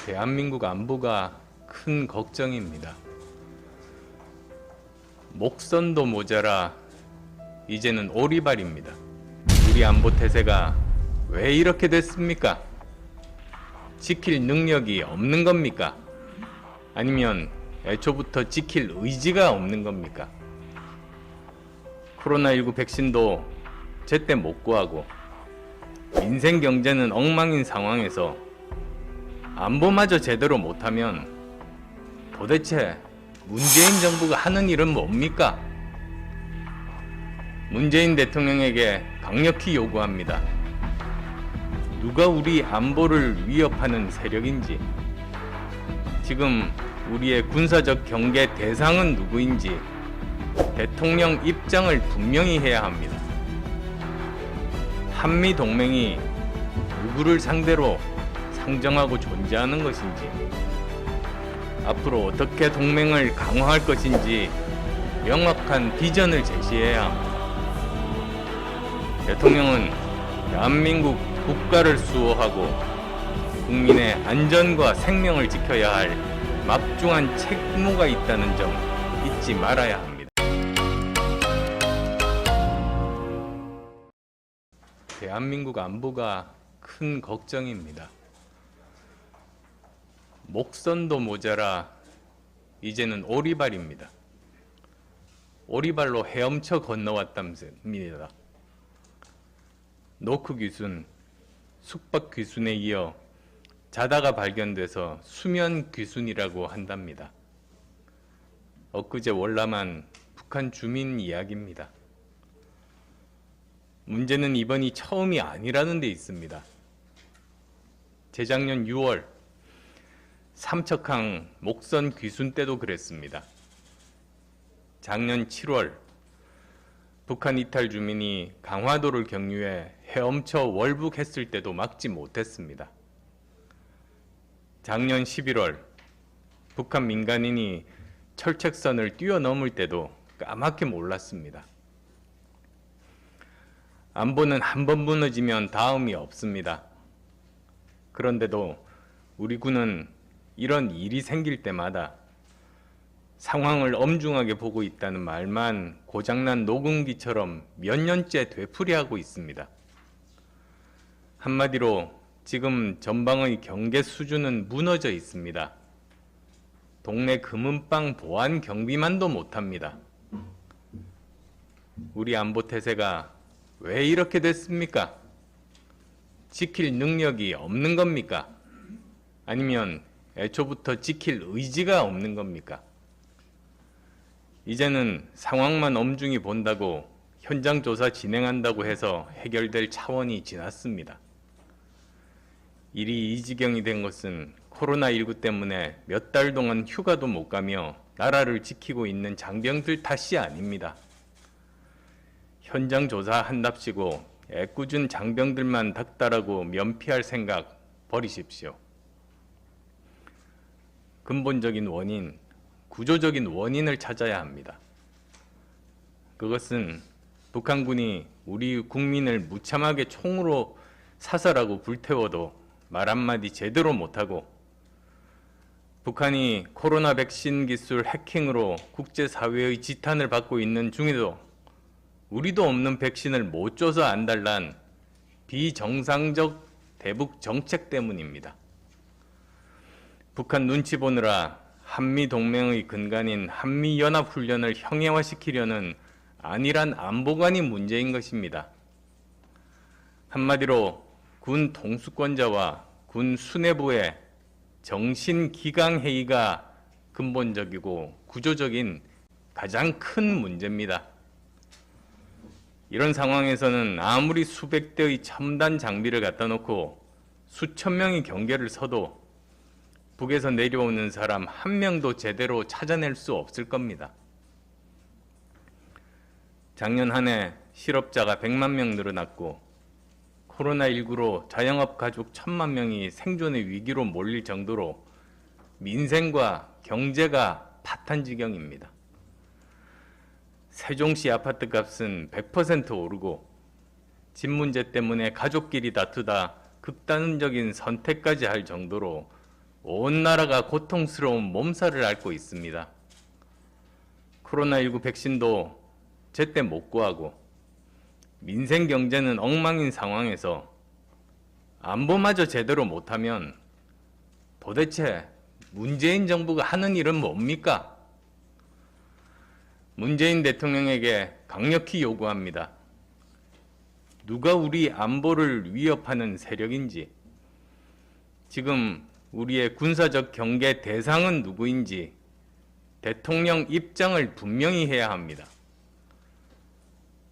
대한민국 안보가 큰 걱정입니다. 목선도 모자라 이제는 오리발입니다. 우리 안보 태세가 왜 이렇게 됐습니까? 지킬 능력이 없는 겁니까? 아니면 애초부터 지킬 의지가 없는 겁니까? 코로나19 백신도 제때 못 구하고 민생 경제는 엉망인 상황에서 안보마저 제대로 못하면 도대체 문재인 정부가 하는 일은 뭡니까? 문재인 대통령에게 강력히 요구합니다. 누가 우리 안보를 위협하는 세력인지, 지금 우리의 군사적 경계 대상은 누구인지 대통령 입장을 분명히 해야 합니다. 한미 동맹이 누구를 상대로 상정하고 존재하는 것인지, 앞으로 어떻게 동맹을 강화할 것인지 명확한 비전을 제시해야 합니다. 대통령은 대한민국 국가를 수호하고 국민의 안전과 생명을 지켜야 할 막중한 책무가 있다는 점 잊지 말아야 합니다. 대한민국 안보가 큰 걱정입니다. 목선도 모자라 이제는 오리발입니다. 오리발로 헤엄쳐 건너왔답니다. 노크 귀순, 숙박 귀순에 이어 자다가 발견돼서 수면 귀순이라고 한답니다. 엊그제 월남한 북한 주민 이야기입니다. 문제는 이번이 처음이 아니라는 데 있습니다. 재작년 6월 삼척항 목선 귀순 때도 그랬습니다. 작년 7월 북한 이탈 주민이 강화도를 경유해 헤엄쳐 월북했을 때도 막지 못했습니다. 작년 11월 북한 민간인이 철책선을 뛰어넘을 때도 까맣게 몰랐습니다. 안보는 한 번 무너지면 다음이 없습니다. 그런데도 우리 군은 이런 일이 생길 때마다 상황을 엄중하게 보고 있다는 말만 고장난 녹음기처럼 몇 년째 되풀이하고 있습니다. 한마디로 지금 전방의 경계 수준은 무너져 있습니다. 동네 금은방 보안 경비만도 못합니다. 우리 안보 태세가 왜 이렇게 됐습니까? 지킬 능력이 없는 겁니까? 아니면 애초부터 지킬 의지가 없는 겁니까? 이제는 상황만 엄중히 본다고 현장 조사 진행한다고 해서 해결될 차원이 지났습니다. 일이 이 지경이 된 것은 코로나19 때문에 몇 달 동안 휴가도 못 가며 나라를 지키고 있는 장병들 탓이 아닙니다. 현장 조사 한답시고 애꿎은 장병들만 닥달하고 면피할 생각 버리십시오. 근본적인 원인, 구조적인 원인을 찾아야 합니다. 그것은 북한군이 우리 국민을 무참하게 총으로 사살하고 불태워도 말 한마디 제대로 못하고, 북한이 코로나 백신 기술 해킹으로 국제사회의 지탄을 받고 있는 중에도 우리도 없는 백신을 못 줘서 안달난 비정상적 대북 정책 때문입니다. 북한 눈치 보느라 한미 동맹의 근간인 한미연합훈련을 형해화시키려는 안일한 안보관이 문제인 것입니다. 한마디로 군 통수권자와 군 수뇌부의 정신기강회의가 근본적이고 구조적인 가장 큰 문제입니다. 이런 상황에서는 아무리 수백 대의 첨단 장비를 갖다 놓고 수천 명의 경계를 서도 북에서 내려오는 사람 한 명도 제대로 찾아낼 수 없을 겁니다. 작년 한 해 실업자가 100만 명 늘어났고 코로나19로 자영업 가족 1000만 명이 생존의 위기로 몰릴 정도로 민생과 경제가 파탄지경입니다. 세종시 아파트 값은 100% 오르고 집 문제 때문에 가족끼리 다투다 극단적인 선택까지 할 정도로 온 나라가 고통스러운 몸살을 앓고 있습니다. 코로나19 백신도 제때 못 구하고 민생 경제는 엉망인 상황에서 안보마저 제대로 못하면 도대체 문재인 정부가 하는 일은 뭡니까? 문재인 대통령에게 강력히 요구합니다. 누가 우리 안보를 위협하는 세력인지, 지금 우리의 군사적 경계 대상은 누구인지 대통령 입장을 분명히 해야 합니다.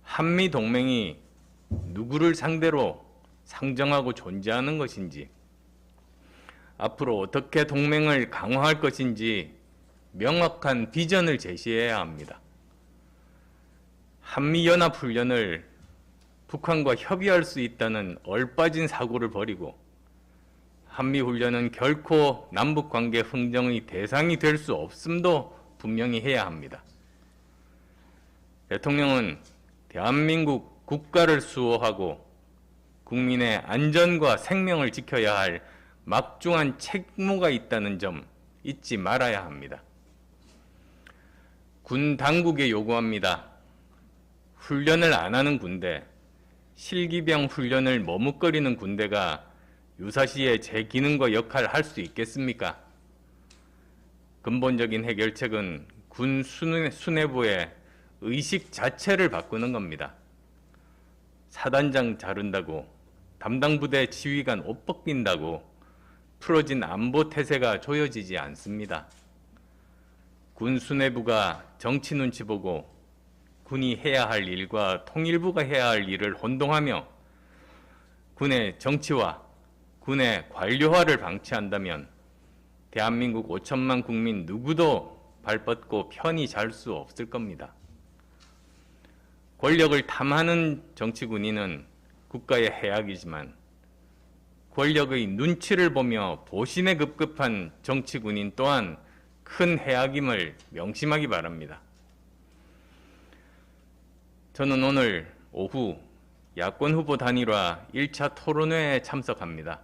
한미 동맹이 누구를 상대로 상정하고 존재하는 것인지, 앞으로 어떻게 동맹을 강화할 것인지 명확한 비전을 제시해야 합니다. 한미연합훈련을 북한과 협의할 수 있다는 얼빠진 사고를 버리고 한미훈련은 결코 남북관계 흥정의 대상이 될 수 없음도 분명히 해야 합니다. 대통령은 대한민국 국가를 수호하고 국민의 안전과 생명을 지켜야 할 막중한 책무가 있다는 점 잊지 말아야 합니다. 군 당국에 요구합니다. 훈련을 안 하는 군대, 실기병 훈련을 머뭇거리는 군대가 유사시에 제 기능과 역할을 할 수 있겠습니까? 근본적인 해결책은 군 수뇌부의 의식 자체를 바꾸는 겁니다. 사단장 자른다고, 담당 부대 지휘관 옷 벗긴다고 풀어진 안보 태세가 조여지지 않습니다. 군 수뇌부가 정치 눈치 보고 군이 해야 할 일과 통일부가 해야 할 일을 혼동하며 군의 정치화, 군의 관료화를 방치한다면 대한민국 5천만 국민 누구도 발뻗고 편히 잘 수 없을 겁니다. 권력을 탐하는 정치 군인은 국가의 해악이지만 권력의 눈치를 보며 보신에 급급한 정치 군인 또한 큰 해악임을 명심하기 바랍니다. 저는 오늘 오후 야권 후보 단일화 1차 토론회에 참석합니다.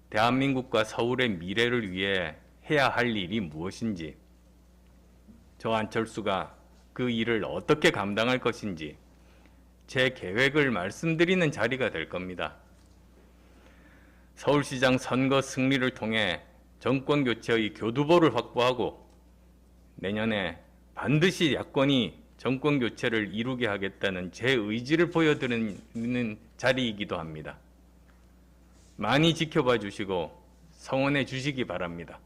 대한민국과 서울의 미래를 위해 해야 할 일이 무엇인지, 저 안철수가 그 일을 어떻게 감당할 것인지 제 계획을 말씀드리는 자리가 될 겁니다. 서울시장 선거 승리를 통해 정권 교체의 교두보를 확보하고 내년에 반드시 야권이 정권 교체를 이루게 하겠다는 제 의지를 보여드리는 자리이기도 합니다. 많이 지켜봐 주시고 성원해 주시기 바랍니다.